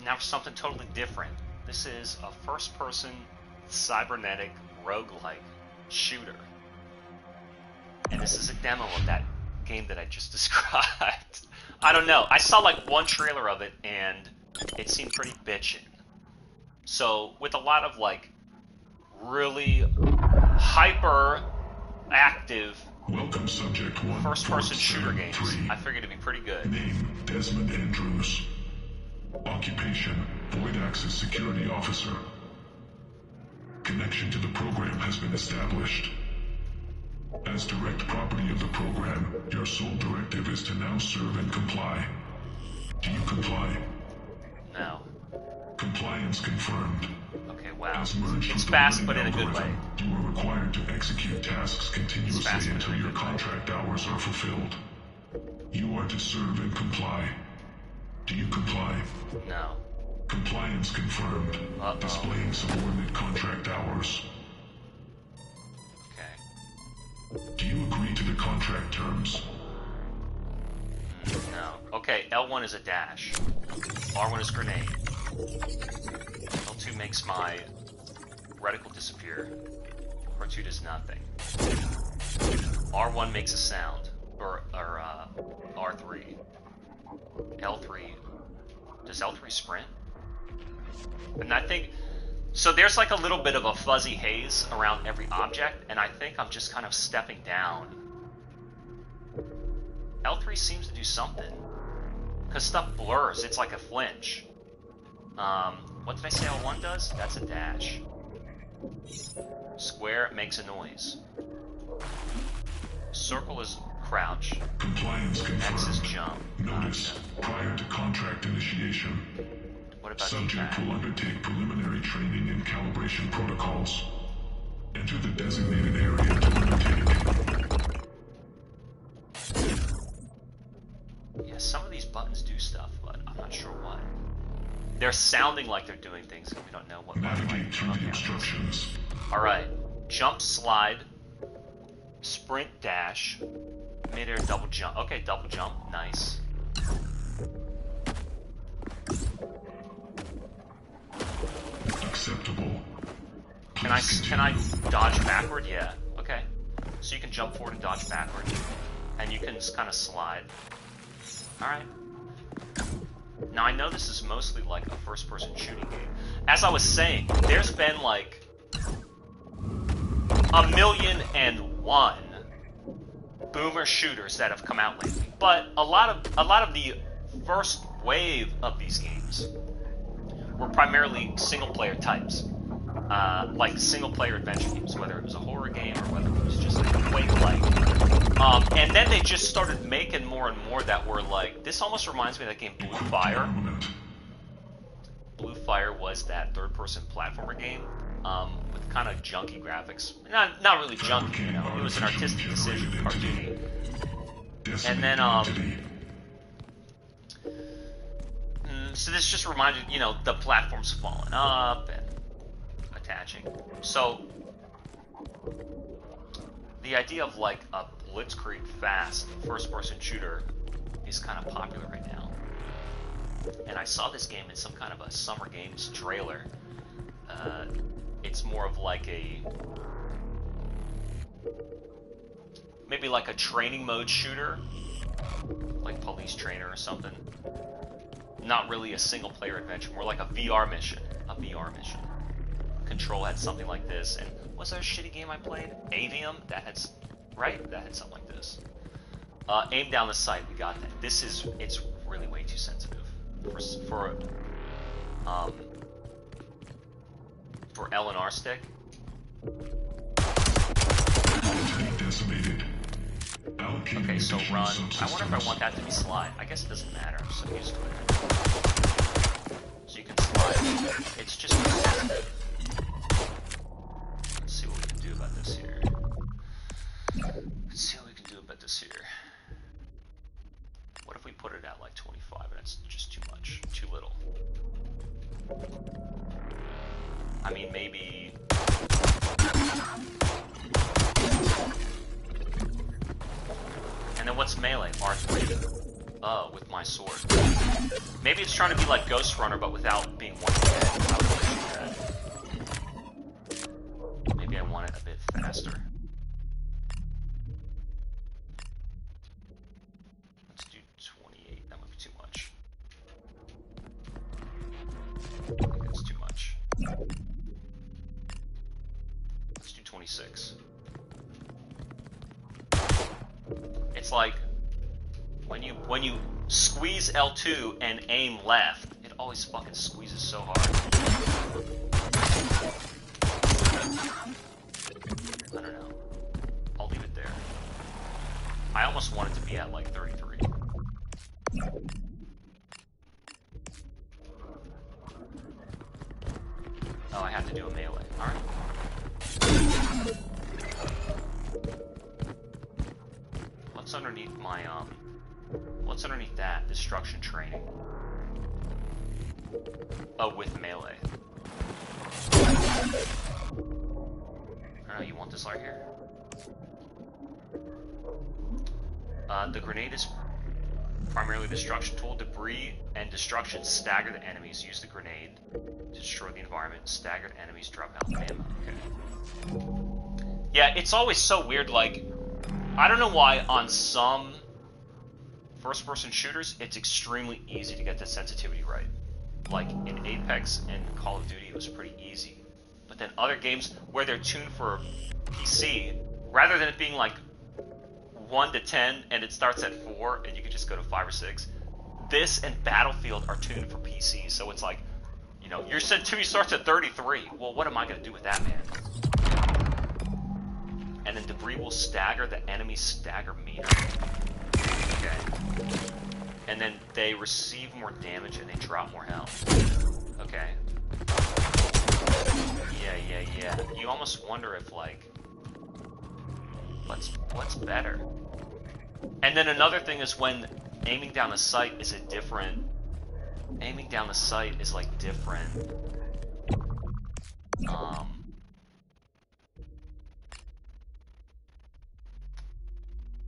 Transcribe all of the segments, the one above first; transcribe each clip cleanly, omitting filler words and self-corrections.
Now for something totally different. This is a first-person cybernetic roguelike shooter. And this is a demo of that game that I just described. I don't know. I saw like one trailer of it and it seemed pretty bitchin'. So with a lot of like really hyper active first-person shooter games, I figured it'd be pretty good. Name Desmond Andrews. Occupation Void Access Security Officer. Connection to the program has been established. As direct property of the program, your sole directive is to now serve and comply. Do you comply? No. Compliance confirmed. Okay, wow. As merged It's with fast, the but in a good way. algorithm, you are required to execute tasks continuously until your contract hours are fulfilled. You are to serve and comply. Do you comply? No. Compliance confirmed. Displaying subordinate contract hours. Okay. Do you agree to the contract terms? No. Okay, L1 is a dash. R1 is grenade. L2 makes my reticle disappear. R2 does nothing. R1 makes a sound. Or R3. L3. Does L3 sprint? And I think... So there's like a little bit of a fuzzy haze around every object, and I think I'm just kind of stepping down. L3 seems to do something. Because stuff blurs, it's like a flinch. What did I say L1 does? That's a dash. Square makes a noise. Circle is crouch. Compliance confirmed. X is jump. Notice, prior to contract initiation, What about subject D-pad? will undertake preliminary training and calibration protocols. Enter the designated area to undertake. Yeah, some of these buttons do stuff, but I'm not sure what. They're sounding like they're doing things, but we don't know what. Navigate through the instructions. Alright. Jump, slide, sprint, dash, mid-air, double jump. Okay, double jump. Nice. Acceptable. Can I dodge backward? Yeah. Okay. So you can jump forward and dodge backward, and you can just kind of slide. All right. Now I know this is mostly like a first-person shooting game. As I was saying, there's been like 1,000,001 boomer shooters that have come out lately, but a lot of the first wave of these games were primarily single-player types. Like single-player adventure games, whether it was a horror game or whether it was just like a Quake-like. And then they just started making more and more that were like, this almost reminds me of that game Blue Fire. Blue Fire was that third-person platformer game with kind of junky graphics. Not really junky, you know. It was an artistic decision, cartoony. And then, so this just reminded, you know, the platforms falling up and attaching. So the idea of like a blitzkrieg fast first-person shooter is kind of popular right now. And I saw this game in some kind of a Summer Games trailer. It's more of like a maybe like a training mode shooter, like Police Trainer or something. Not really a single-player adventure, more like a VR mission. A VR mission. Control had something like this, and what's that shitty game I played? Avium? That had, right? That had something like this. Aim down the sight, we got that. This is, it's really way too sensitive. For L and R stick. Okay, so run. I wonder if I want that to be slide. I guess it doesn't matter, I'm so used to it. So you can slide. It's just sensitive. Let's see what we can do about this here. Let's see what we can do about this here. What if we put it at like 25 and it's just too much, too little? I mean, maybe... And then what's melee? R3. With my sword. Maybe it's trying to be like Ghost Runner, but without being one dead. I would really do that. Maybe I want it a bit faster. Let's do 28. That might be too much. I think that's too much. Let's do 26. It's like when you squeeze L2 and aim left, it always fucking squeezes so hard. I don't know. I'll leave it there. I almost want it to be at like 33. Oh, I have to do a melee. Alright. What's underneath my, what's underneath that? Destruction training. Oh, with melee. I don't know, you want this right here? The grenade is primarily a destruction tool. Debris and destruction stagger the enemies. Use the grenade to destroy the environment. Staggered enemies drop health and ammo. Okay. Yeah, it's always so weird, like, I don't know why on some first-person shooters, it's extremely easy to get the sensitivity right. Like, in Apex and Call of Duty, it was pretty easy. But then other games where they're tuned for PC, rather than it being like 1 to 10 and it starts at 4 and you can just go to 5 or 6, this and Battlefield are tuned for PC, so it's like, you know, your sensitivity starts at 33. Well, what am I going to do with that, man? And then debris will stagger the enemy stagger meter. Okay. And then they receive more damage and they drop more health. Okay. Yeah. You almost wonder if, like, what's better? And then another thing is when aiming down a sight is a different... Aiming down the sight is, like, different.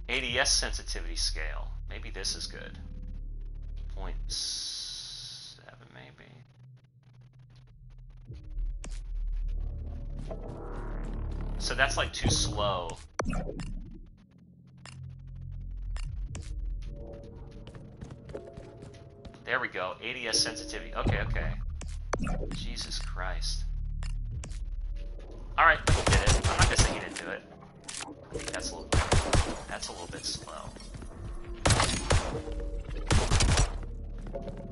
ADS sensitivity scale. Maybe this is good. 0.7 maybe. So that's like too slow. There we go. ADS sensitivity. Okay. Jesus Christ. Alright, we did it. I'm not gonna say you didn't do it. I think that's a little bit slow.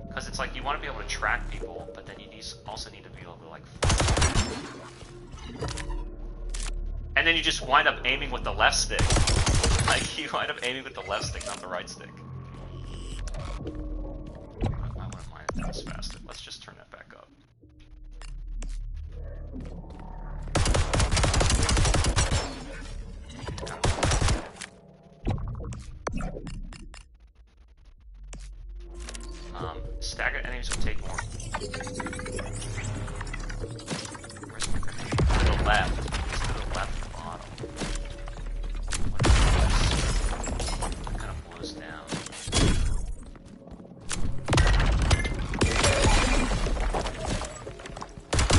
Because it's like you want to be able to track people, but then you also need to be able to, like... And then you just wind up aiming with the left stick. Like, you wind up aiming with the left stick, not the right stick. I wouldn't mind if that was faster. Let's just turn that back up. Staggered enemies will take more. Where's my grenade? To the left. It's to the left of the bottom. It kind of blows down.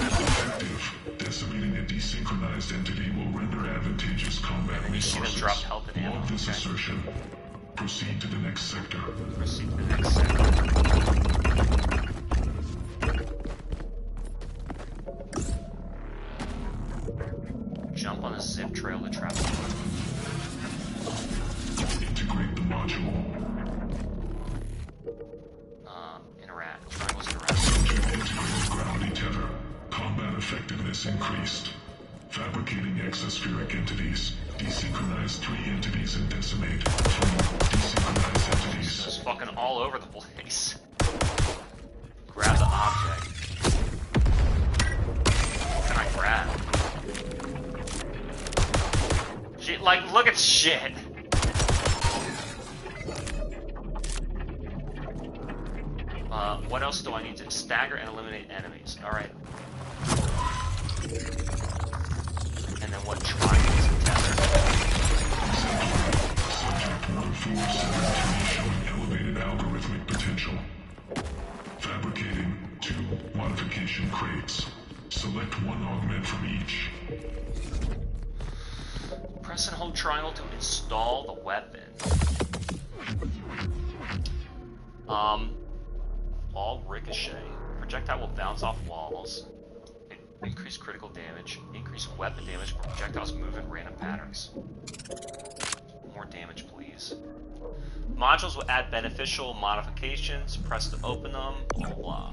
Effective. Decimating a desynchronized entity will render advantageous combat and resources. You see them drop health and ammo. Log this assertion. Proceed to the next sector. Proceed to the next sector. Jump on a zip trail to travel. Integrate the module. Interact. Triangles interact. Subject integrated gravity tether. Combat effectiveness increased. Fabricating exospheric entities. Desynchronize 3 entities and decimate 3 desynchronized entities. This is fucking all over the place. Grab the object. What can I grab? Shit, like, look at shit! What else do I need to... Stagger and eliminate enemies. Alright. And then what triangles and tether? Subject 147 showing elevated algorithmic potential. Press and hold triangle to install the weapon. Wall ricochet. Projectile will bounce off walls. Increase critical damage. Increase weapon damage where projectiles move in random patterns. More damage, please. Modules will add beneficial modifications. Press to open them. Blah, blah.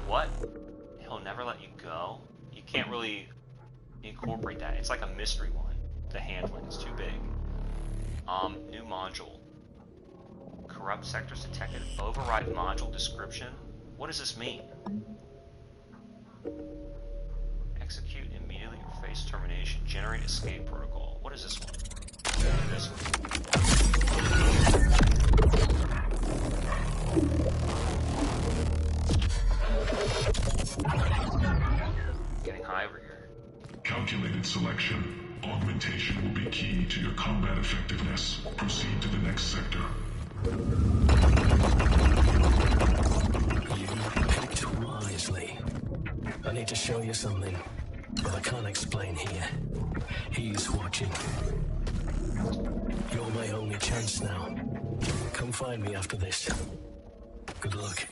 What? He'll never let you go? You can't really incorporate that. It's like a mystery one. The handling is too big. New module. Corrupt sectors detected. Override module description. What does this mean? Execute immediately or face termination. Generate escape protocol. What is this one? This one. Getting high over here. Calculated selection. Augmentation will be key to your combat effectiveness. Proceed to the next sector. You picked wisely. I need to show you something, but I can't explain here. He's watching. You're my only chance now. Come find me after this. Good luck.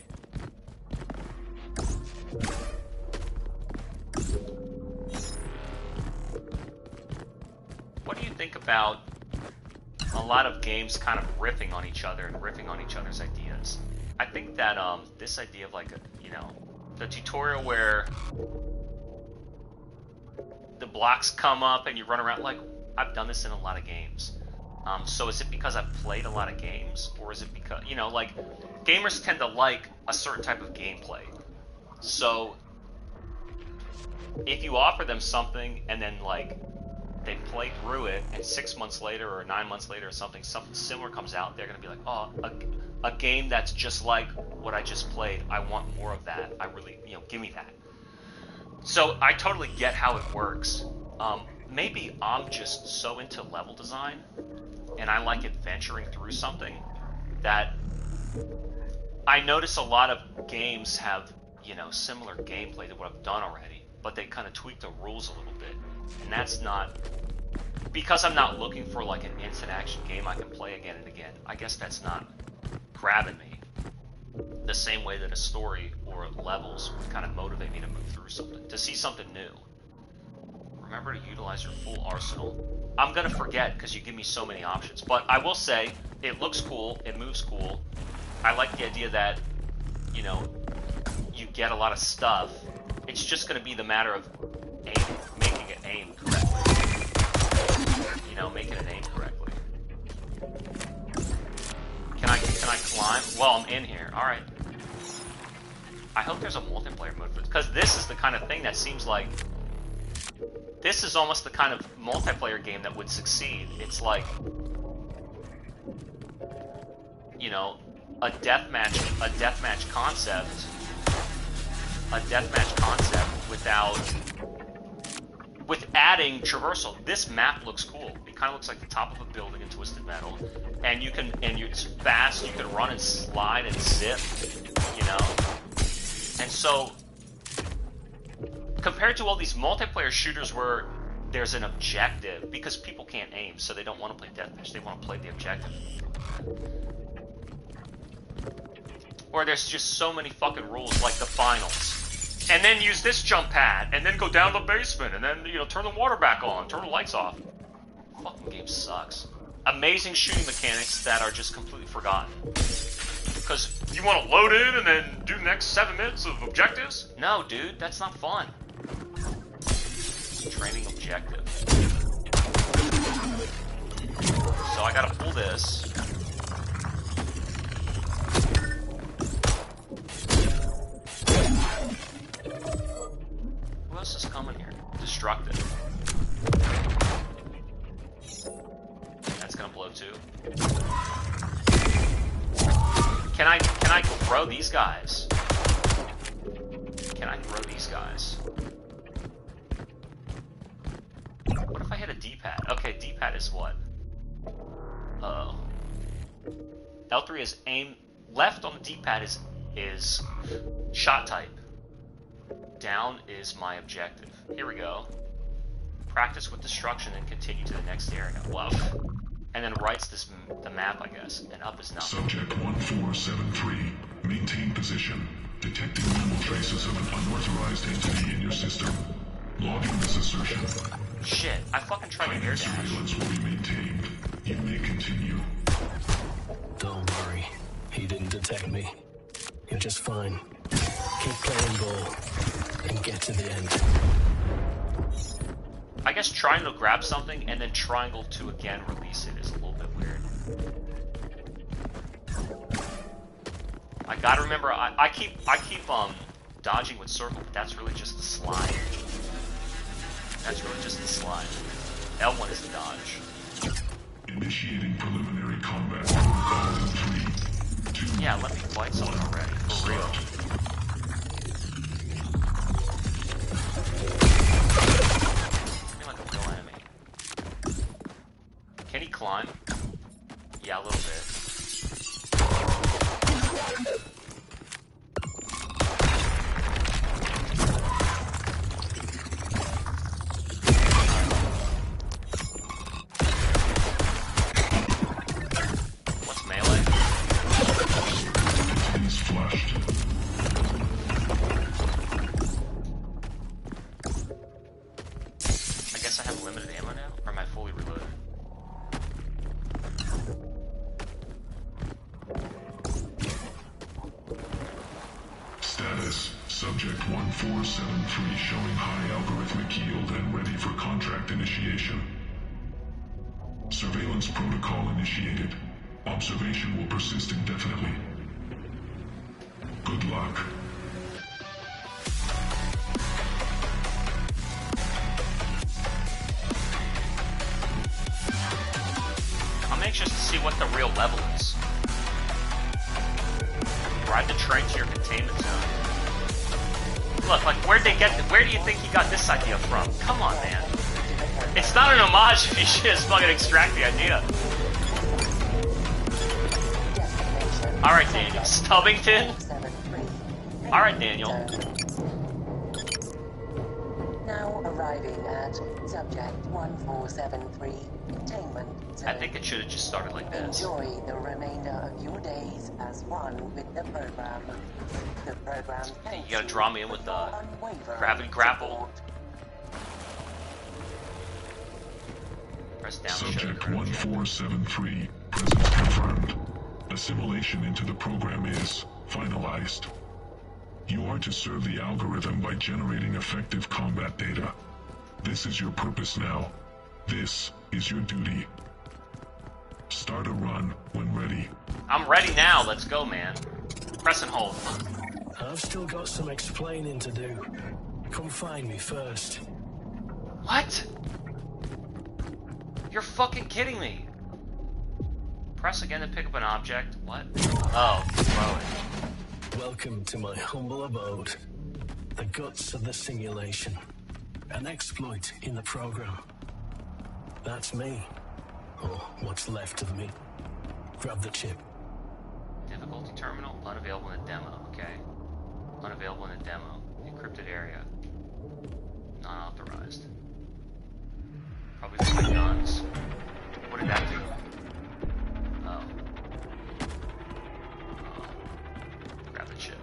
What do you think about a lot of games kind of riffing on each other and riffing on each other's ideas? I think that this idea of like, the tutorial where the blocks come up and you run around, like, I've done this in a lot of games. So is it because I've played a lot of games, or is it because, like, gamers tend to like a certain type of gameplay. So if you offer them something and then, like, they play through it, and 6 months later or 9 months later or something similar comes out, they're going to be like, oh, a game that's just like what I just played. I want more of that. I really, give me that. So I totally get how it works. Maybe I'm just so into level design, and I like adventuring through something, that I notice a lot of games have, similar gameplay to what I've done already, but they kind of tweak the rules a little bit. And that's not, because I'm not looking for like an instant action game I can play again and again. I guess that's not grabbing me the same way that a story or levels would kind of motivate me to move through something, to see something new. Remember to utilize your full arsenal. I'm gonna forget because you give me so many options, but I will say it looks cool, it moves cool. I like the idea that, you get a lot of stuff. It's just gonna be the matter of making it aim correctly. Making it aim correctly. Can I climb? Well, I'm in here. All right. I hope there's a multiplayer mode for this, because this is the kind of thing that seems like this is almost the kind of multiplayer game that would succeed. It's like, a deathmatch concept with adding traversal. This map looks cool. It kind of looks like the top of a building in Twisted Metal, and it's fast. You can run and slide and zip, And so, compared to all these multiplayer shooters where there's an objective, because people can't aim, so they don't want to play deathmatch. They want to play the objective. Or there's just so many fucking rules, like the finals. And then use this jump pad, and then go down the basement, and then, turn the water back on, turn the lights off. Fucking game sucks. Amazing shooting mechanics that are just completely forgotten. Because you want to load in and then do the next 7 minutes of objectives? No, dude, that's not fun. Training objective. So I gotta pull this. Who else is coming here? Destructive. That's gonna blow too. Can I throw these guys? Can I throw these guys? What if I hit a D-pad? Okay, D-pad is what? Uh-oh. L3 is aim left on the D-pad is shot type. Down is my objective. Here we go. Practice with destruction and continue to the next area. Whoa. And then right's the map, I guess, and up is nothing. Subject 1473. Maintain position. Detecting minimal traces of an unauthorized entity in your system. Logging this assertion. Shit, I fucking tried to air dash. Surveillance will be maintained. You may continue. Don't worry. He didn't detect me. You're just fine. Keep playing ball and get to the end. I guess triangle grab something and then triangle to again release it is a little bit weird. I gotta remember, I keep dodging with circle, but that's really just the slide. That's really just the slide. L1 is the dodge. Initiating preliminary combat protocol in 3, 2. Yeah, let me fight someone already, for real. Like a real enemy. Can he climb? Yeah, a little bit. Subject 1473 showing high algorithmic yield and ready for contract initiation. Surveillance protocol initiated. Observation will persist indefinitely. Good luck. I'm anxious to see what the real level is. Ride the train to your containment zone. Look, like, where do you think he got this idea from? Come on, man. It's not an homage if you should just fucking extract the idea. Alright, Daniel. Stubbington? Alright, Daniel. Now arriving at subject 1473 containment zone. I think it should have just started like this. Enjoy the remainder of your days as one with the program. The program. Hey, you gotta draw me in with the gravity grapple. Press down. Subject 1473. Presence confirmed. Assimilation into the program is finalized. You are to serve the algorithm by generating effective combat data. This is your purpose now. This is your duty. Start a run when ready. I'm ready now. Let's go, man. Press and hold. I've still got some explaining to do. Come find me first. What? You're fucking kidding me. Press again to pick up an object. What? Oh, throw it. Welcome to my humble abode. The guts of the simulation. An exploit in the program. That's me. Or what's left of me. Grab the chip. Difficulty terminal, unavailable in the demo, okay. Unavailable in the demo. Encrypted area. Non-authorized. Probably the guns. What did that do? Oh. Grab the chip.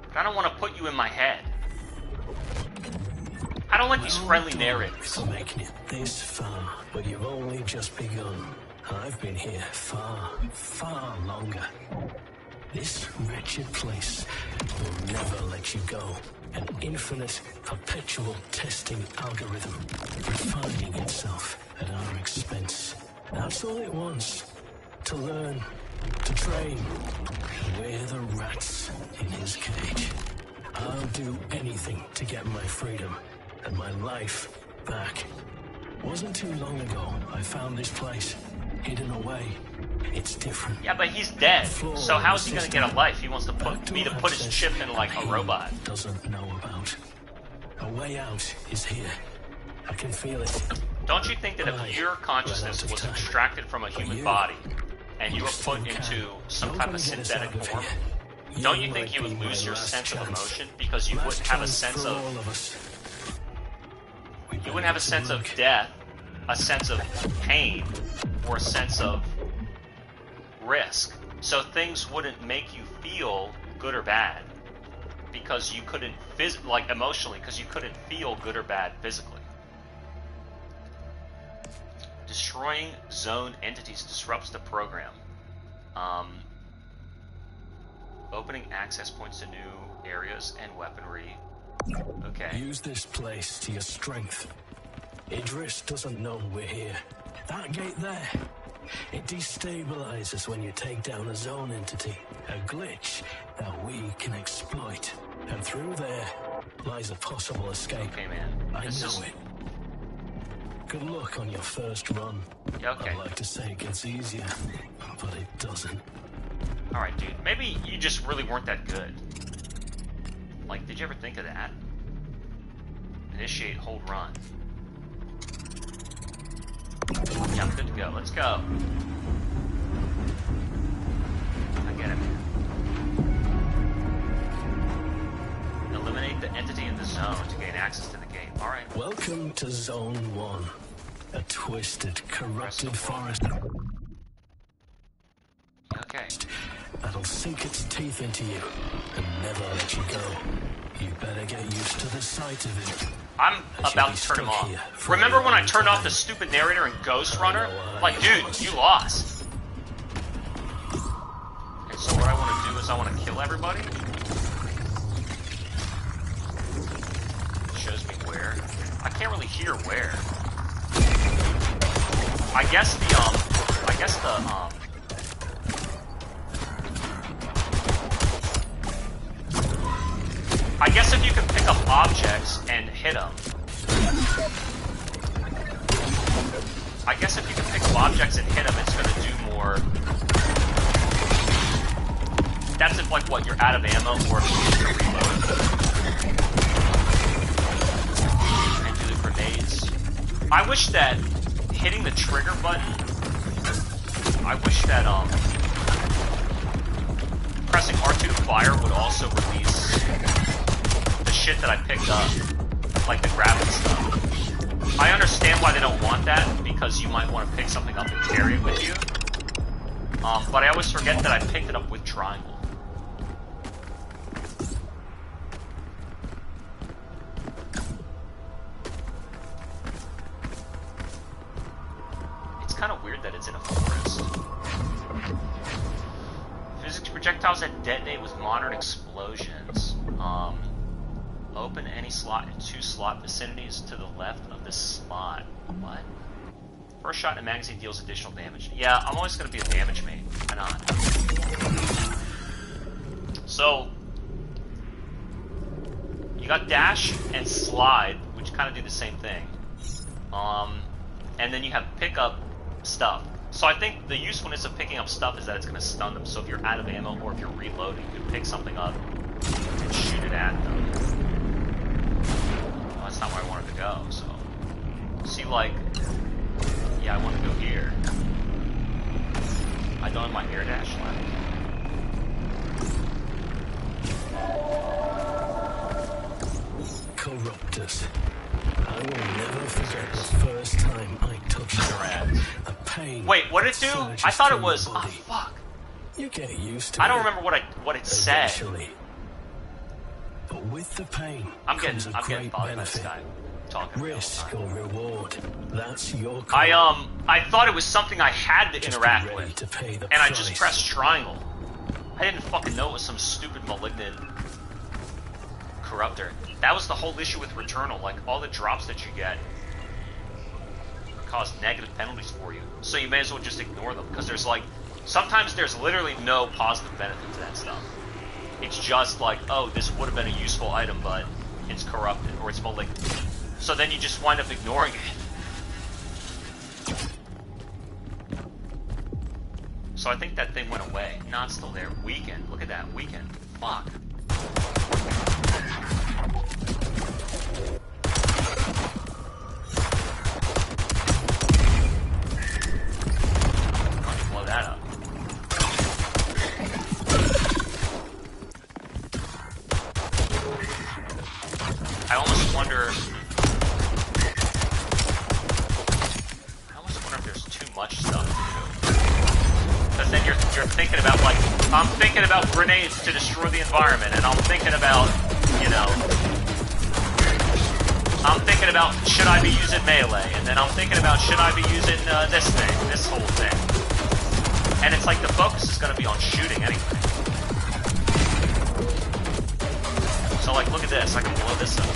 But I don't want to put you in my head. I don't like these friendly narrators. For making it this far, but you've only just begun. I've been here far, far longer. This wretched place will never let you go. An infinite, perpetual testing algorithm, refining itself at our expense. That's all it wants. To learn, to train. We're the rats in his cage. I'll do anything to get my freedom and my life back. Wasn't too long ago I found this place, hidden away. It's different. Yeah, but he's dead. So how's he gonna get a life? He wants to put me to put his chip in like a robot. Doesn't know about. A way out is here. I can feel it. Don't you think that if your consciousness was extracted from a human body and you were put into some type of synthetic form, don't you think you would lose your sense of emotion because you wouldn't have a sense of death, a sense of pain, or a sense of risk? So things wouldn't make you feel good or bad because you couldn't emotionally, because you couldn't feel good or bad physically. Destroying zone entities disrupts the program. Opening access points to new areas and weaponry. Okay. Use this place to your strength. Idris doesn't know we're here. That gate there, it destabilizes when you take down a zone entity. A glitch that we can exploit. And through there lies a possible escape. Okay, man. I know it. Good luck on your first run. Okay. I'd like to say it gets easier, but it doesn't. Alright, dude. Maybe you just really weren't that good. Like, did you ever think of that? Initiate, hold, run. Yeah, I'm good to go. Let's go. I get it, man. Eliminate the entity in the zone to gain access to the gate. Alright. Welcome to Zone 1. A twisted, corrupted forest. Okay. That'll sink its teeth into you and never let you go. You better get used to the sight of it. I'm about to turn him off. Remember when I turned off the stupid narrator in Ghost Runner? Like, dude, you lost. And so what I want to do is I want to kill everybody. It shows me where. I can't really hear where. I guess if you can pick up objects and hit them. I guess if you can pick up objects and hit them, it's going to do more. That's if, like, what, you're out of ammo or if you need to reload. And do the grenades. I wish that hitting the trigger button, I wish that, pressing R2 to fire would also release the shit that I picked up, like the gravity stuff. I understand why they don't want that, because you might want to pick something up and carry it with you. But I always forget that I picked it up with triangle. It's kind of weird that it's in a forest. Physics projectiles that detonate with modern explosions. Open any slot in 2 slot vicinities to the left of the slot. What? First shot in a magazine deals additional damage. Yeah, I'm always going to be a damage mate. Why not? So, you got dash and slide, which kind of do the same thing. And then you have pick up stuff. So I think the usefulness of picking up stuff is that it's going to stun them. So if you're out of ammo or if you're reloading, you can pick something up and shoot it at them. Well, that's not where I wanted to go, so... See, like... Yeah, I want to go here. I don't have my air dash left. Corruptors. I will never forget the first time I touched the pain. Wait, what did it do? I thought it was... Oh, fuck. You get used to it. I don't remember what it said. Eventually. But with the pain, I'm getting bothered by this guy talking. Risk or reward. That's your call. I thought it was something I had to interact with. To pay the and price. I just pressed triangle. I didn't fucking know it was some stupid malignant corruptor. That was the whole issue with Returnal. Like, all the drops that you get cause negative penalties for you. So you may as well just ignore them. Because there's like, sometimes there's literally no positive benefit to that stuff. It's just like, oh, this would have been a useful item, but it's corrupted, or it's malignant. So then you just wind up ignoring it. So I think that thing went away. No, it's still there. Weakened. Look at that. Weakened. Fuck. they're thinking about, like, I'm thinking about grenades to destroy the environment, and I'm thinking about, you know, I'm thinking about, should I be using melee? And then I'm thinking about, should I be using this thing, this whole thing? And it's like the focus is going to be on shooting anyway. So, like, look at this. I can blow this up.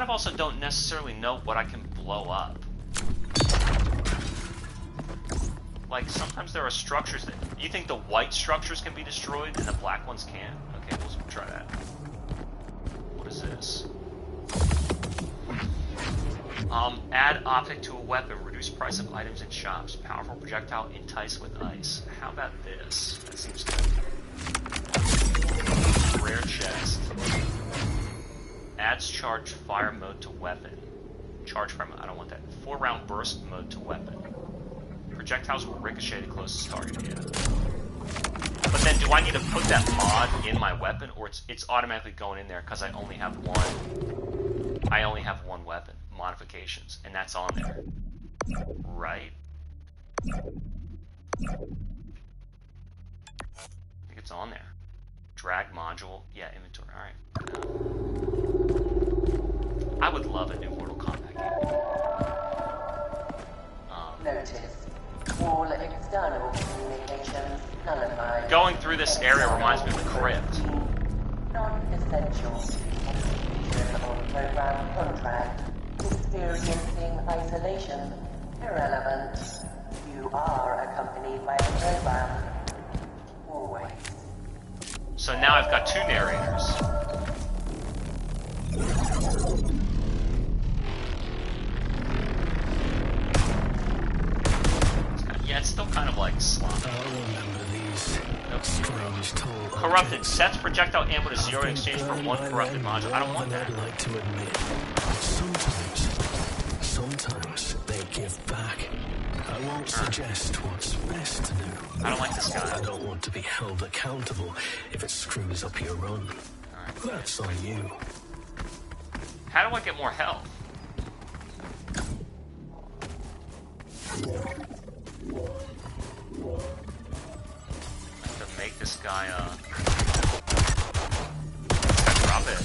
Also don't necessarily know what I can blow up. Like, sometimes there are structures that... You think the white structures can be destroyed and the black ones can't? Okay, we'll try that. What is this? Add optic to a weapon. Reduce price of items in shops. Powerful projectile entice with ice. How about this? That seems good. Rare chest. Adds charge fire mode to weapon. Charge fire mode, I don't want that. 4-round burst mode to weapon. Projectiles will ricochet to closest target, yeah. But then do I need to put that mod in my weapon, or it's automatically going in there because I only have one weapon. Modifications, and that's on there. Right? I think it's on there. Drag module, yeah, inventory, alright. I would love a new Mortal Kombat game. Notice. All external communications nullified. Going through this area reminds me of the crypt. Non-essential. Execution of program contract. Experiencing isolation. Irrelevant. You are accompanied by the program. Always. So now I've got 2 narrators. Yeah, it's still kind of like sloppy. Corrupted. Sets projectile ammo to 0 in exchange for 1 corrupted module. I don't want that. I'd like to admit, sometimes they give back. I won't suggest what's best to do. I don't like this guy. I don't want to be held accountable if it screws up your run. Right. That's on you. How do I get more health? To make this guy, drop it.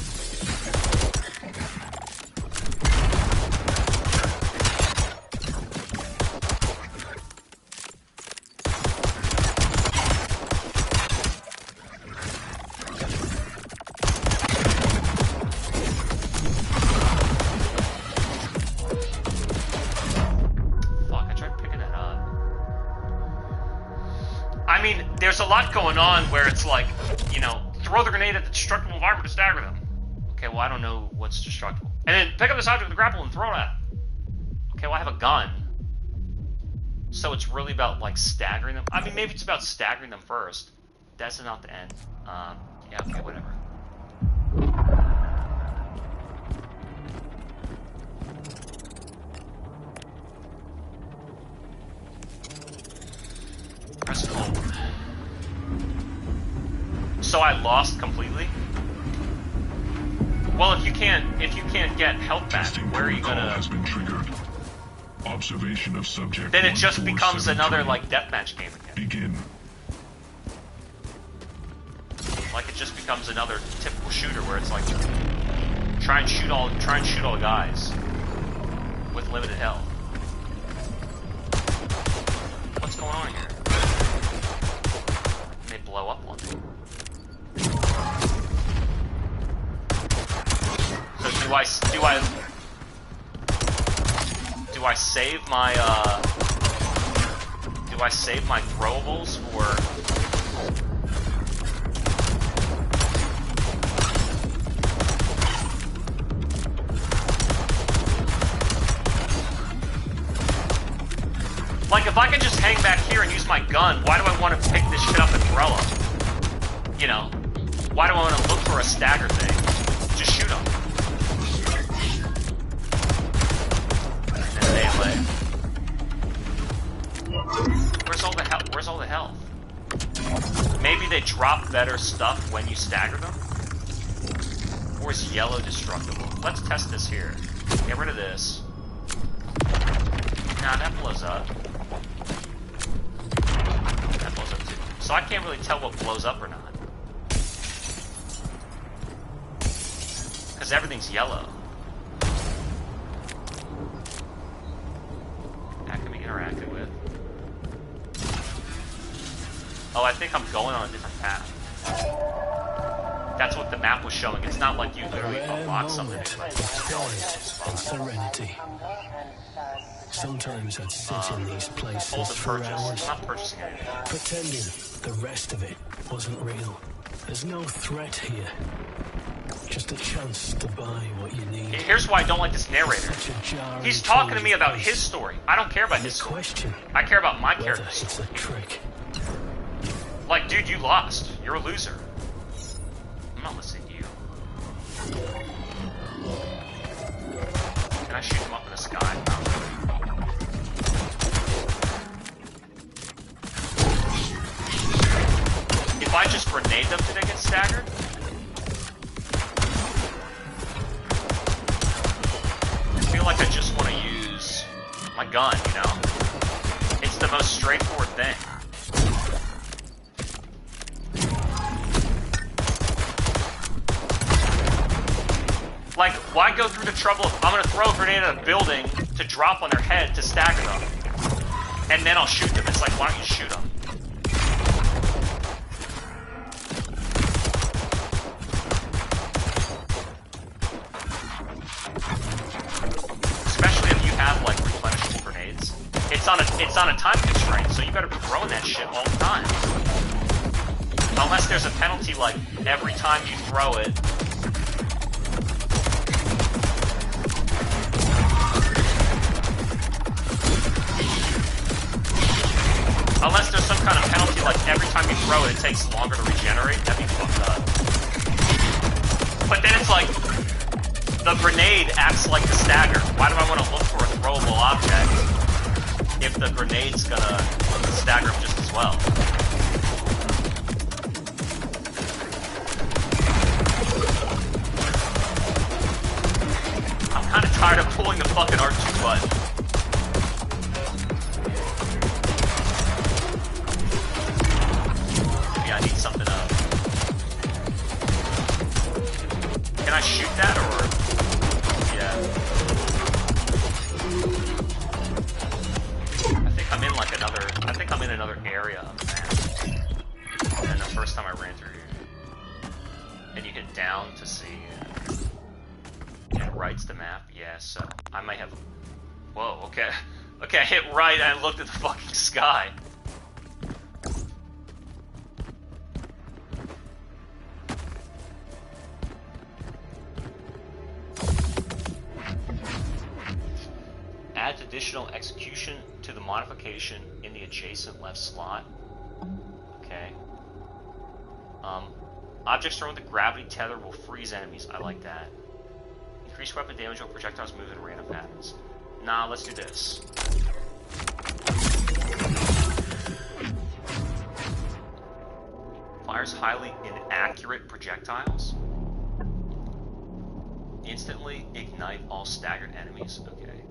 There's a lot going on where it's like, you know, throw the grenade at the destructible environment to stagger them. Okay, well, I don't know what's destructible. And then pick up this object with the grapple and throw it at them. Okay, well, I have a gun. So it's really about, like, staggering them. I mean, maybe it's about staggering them first. That's not the end. Yeah, okay, whatever. Press hold. So I lost completely? Well, if you can't get health back, where are you gonna? Has been triggered. Observation of subject. Then it just becomes another like deathmatch game again. Begin. Like it just becomes another typical shooter where it's like try and shoot all the guys with limited health. What's going on here? They blow up one. So do I save my throwables or Like, if I can just hang back here and use my gun, why do I want to pick this shit up and throw them? You know? Why do I want to look for a stagger thing? Just shoot them. And then melee. Where's all the health? Maybe they drop better stuff when you stagger them? Or is yellow destructible? Let's test this here. Get rid of this. Nah, that blows up. That blows up too. So I can't really tell what blows up or not. Because everything's yellow. That can be interacted with. Oh, I think I'm going on a different path. That's what the map was showing. It's not like you literally unlock something. It's like, and serenity. Sometimes I'd sit in these places for hours, I'm not purchasing anything. pretending the rest of it wasn't real. There's no threat here. Just a chance to buy what you need. Here's why I don't like this narrator. He's talking to me about his story. I don't care about his story. I care about my character's It's story. a trick. Like, dude, you lost. You're a loser. I'm not listening to you. Can I shoot him up in the sky? No. If I just grenade them, do they get staggered? I feel like I just want to use my gun, you know? It's the most straightforward thing. Like, why go through the trouble of, I'm gonna throw a grenade at a building to drop on their head to stagger them. And then I'll shoot them. It's like, why don't you shoot them? Especially if you have, like, replenishable grenades. It's on a time constraint, so you better be throwing that shit all the time. Unless there's a penalty, like, every time you throw it, unless there's some kind of penalty, like every time you throw it, it takes longer to regenerate, that'd be fucked up. But then it's like, the grenade acts like the stagger. Why do I want to look for a throwable object if the grenade's gonna stagger him just as well? I'm kind of tired of pulling the fucking R2 button. I need something up. Can I shoot that or? Yeah. I think I'm in another area of the map. And the first time I ran through here. And you hit down to see. And right's the map. Yeah, so I might have. Whoa, okay. Okay, I hit right and I looked at the fucking sky. Adds additional execution to the modification in the adjacent left slot. Okay. Objects thrown with the gravity tether will freeze enemies. I like that. Increase weapon damage when projectiles move in random patterns. Nah, let's do this. Fires highly inaccurate projectiles. Instantly ignite all staggered enemies. Okay.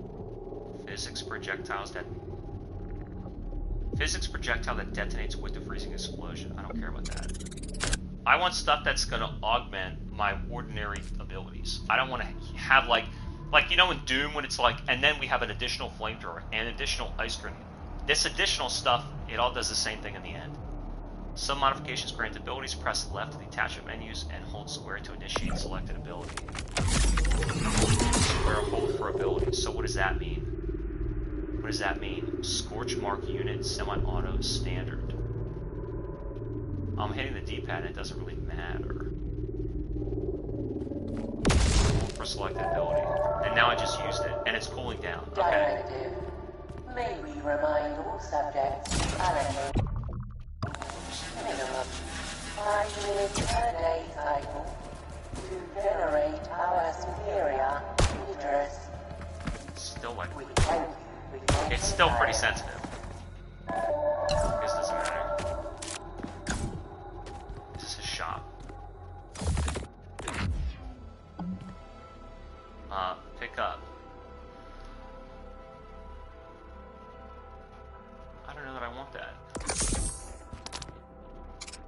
Physics projectile that detonates with the freezing explosion. I don't care about that. I want stuff that's gonna augment my ordinary abilities. I don't want to have like you know in Doom when it's like, and then we have an additional flamethrower and additional ice grenade. This additional stuff, it all does the same thing in the end. Some modifications grant abilities. Press left to the attachment menus and hold square to initiate selected ability. Square hold for abilities. So what does that mean? What does that mean? Scorch mark unit, semi-auto, standard. I'm hitting the D-pad and it doesn't really matter. Hold for selected ability. And now I just used it, and it's cooling down. Okay. May we remind all subjects to allocate minimum 5 minutes per day cycle to generate our superior features. Still like, We thank you for your it's still pretty desire. sensitive. I guess it doesn't matter. This is his shop. Pick up. I don't know that I want that.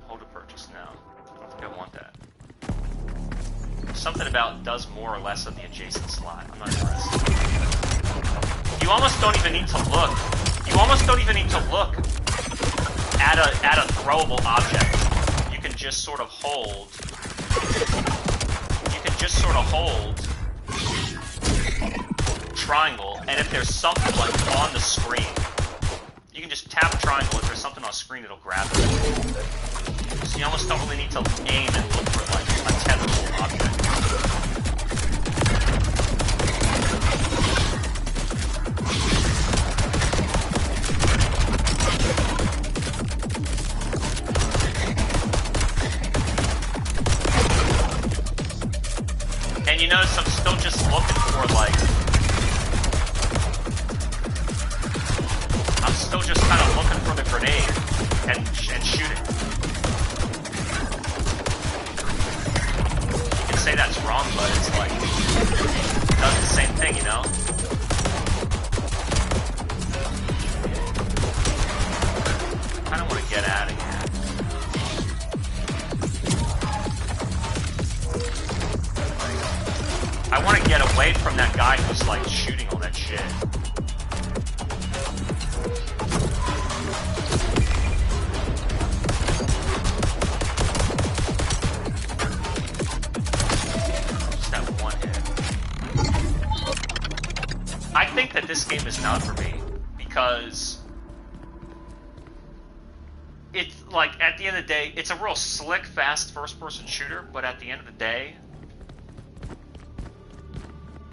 Hold to purchase now. I don't think I want that. Something about does more or less of the adjacent slot. I'm not interested. You almost don't even need to look. You almost don't even need to look at a throwable object. You can just sort of hold. You can just sort of hold triangle, and if there's something like on the screen, you can just tap triangle. If there's something on the screen, it'll grab it. So you almost don't really need to aim and look for like a tetherable object. And you notice I'm still just looking for like, I'm still just kind of looking for the grenade and shoot it. You can say that's wrong, but it's like, it does the same thing, you know? I kind of want to get out of here. I want to get away from that guy who's like shooting all that shit. Just that one hit. I think that this game is not for me because it's like at the end of the day, it's a real slick, fast first-person shooter, but at the end of the day,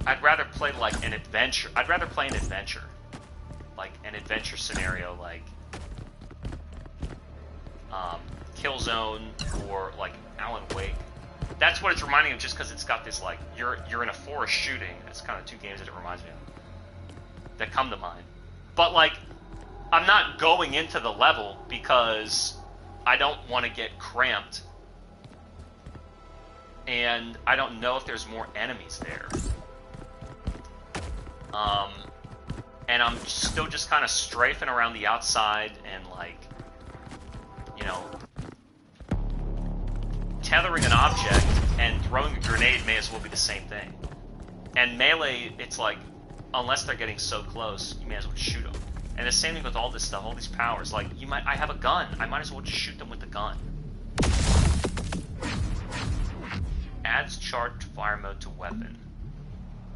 I'd rather play like an adventure. I'd rather play an adventure. Like an adventure scenario like Killzone or like Alan Wake. That's what it's reminding me of just because it's got this like, you're in a forest shooting. It's kind of two games that it reminds me of that come to mind. But like, I'm not going into the level because I don't want to get cramped. And I don't know if there's more enemies there. And I'm still just kind of strafing around the outside and like, you know, tethering an object and throwing a grenade may as well be the same thing. And melee, it's like, unless they're getting so close, you may as well just shoot them. And the same thing with all this stuff, all these powers. Like, I have a gun. I might as well just shoot them with the gun. Adds charged fire mode to weapon.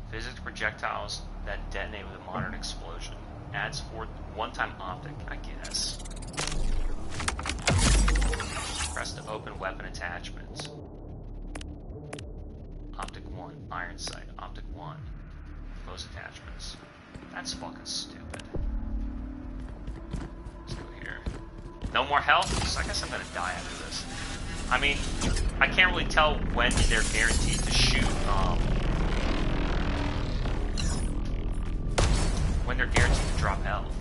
Physics projectiles that detonate with a modern explosion. Adds one-time optic, I guess. Press to open weapon attachments. Optic 1, iron sight. Optic 1, close attachments. That's fucking stupid. Let's go here. No more health? So I guess I'm gonna die after this. I mean, I can't really tell when they're guaranteed to shoot, when they're guaranteed to drop health.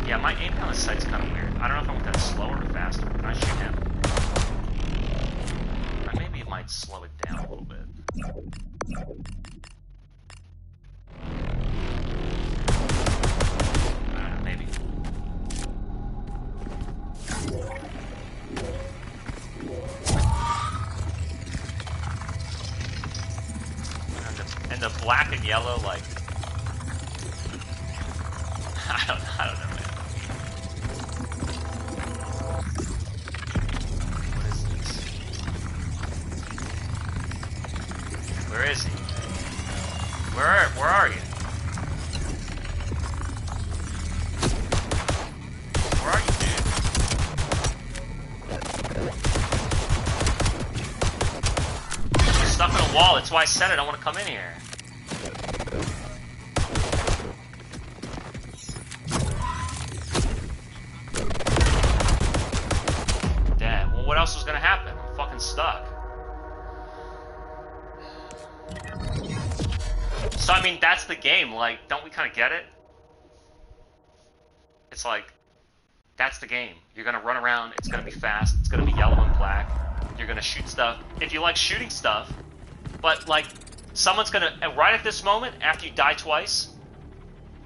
Yeah, my aim down the sight's kind of weird. I don't know if I want that slower or faster. Can I shoot him? Maybe it might slow it down a little bit. Maybe. And the black and yellow, like, I don't know, man. What is this? Where is he? Where are you? Where are you, dude? You're stuck in a wall. That's why I said it. I want to come in here. game, like, don't we kind of get it? It's like, that's the game. You're gonna run around, it's gonna be fast, it's gonna be yellow and black, you're gonna shoot stuff. If you like shooting stuff, but like, someone's gonna, right at this moment, after you die twice,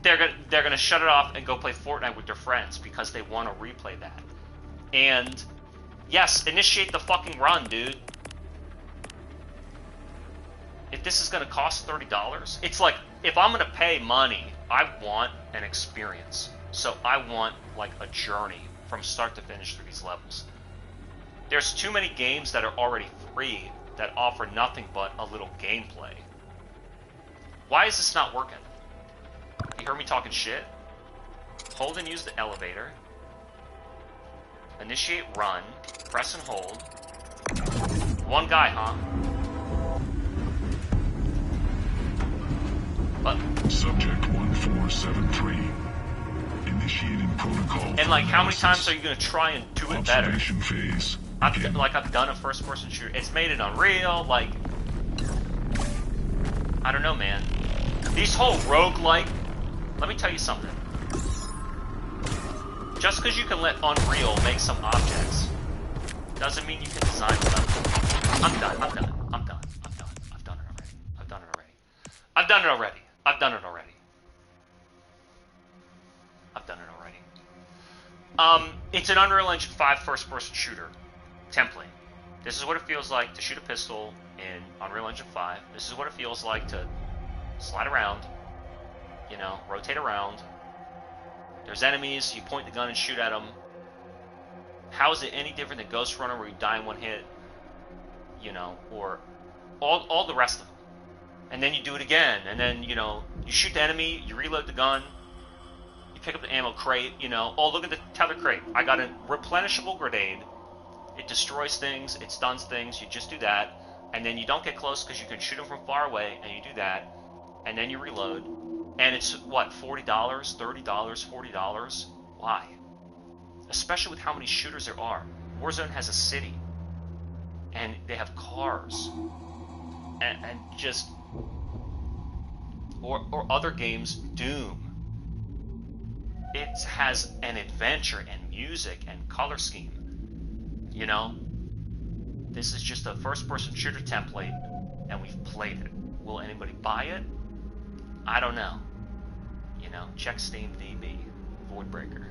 they're gonna shut it off and go play Fortnite with their friends because they want to replay that. And yes, initiate the fucking run, dude. If this is gonna cost $30, it's like, if I'm gonna pay money, I want an experience. So I want like a journey from start to finish through these levels. There's too many games that are already free that offer nothing but a little gameplay. Why is this not working? You heard me talking shit? Hold and use the elevator. Initiate run. Press and hold. One guy, huh? But Subject 1473. Initiating protocol. And like, how many times are you gonna try and do it better? Observation phase. I've done a first-person shooter. It's made it Unreal. Like, I don't know, man. These whole roguelike. Let me tell you something. Just because you can let Unreal make some objects doesn't mean you can design them. I'm done. I've done it already. It's an Unreal Engine 5 first-person shooter template. This is what it feels like to shoot a pistol in Unreal Engine 5. This is what it feels like to slide around, you know, rotate around. There's enemies, you point the gun and shoot at them. How is it any different than Ghost Runner where you die in one hit, you know, or all the rest of them? And then you do it again, and then, you know, you shoot the enemy, you reload the gun, you pick up the ammo crate, you know. Oh, look at the tether crate. I got a replenishable grenade. It destroys things, it stuns things, you just do that. And then you don't get close because you can shoot them from far away, and you do that. And then you reload. And it's, what, $40, $30, $40? Why? Especially with how many shooters there are. Warzone has a city. And they have cars. And just... Or other games, Doom. It has an adventure and music and color scheme. You know? This is just a first-person shooter template, and we've played it. Will anybody buy it? I don't know. You know, check Steam DB. Voidbreaker.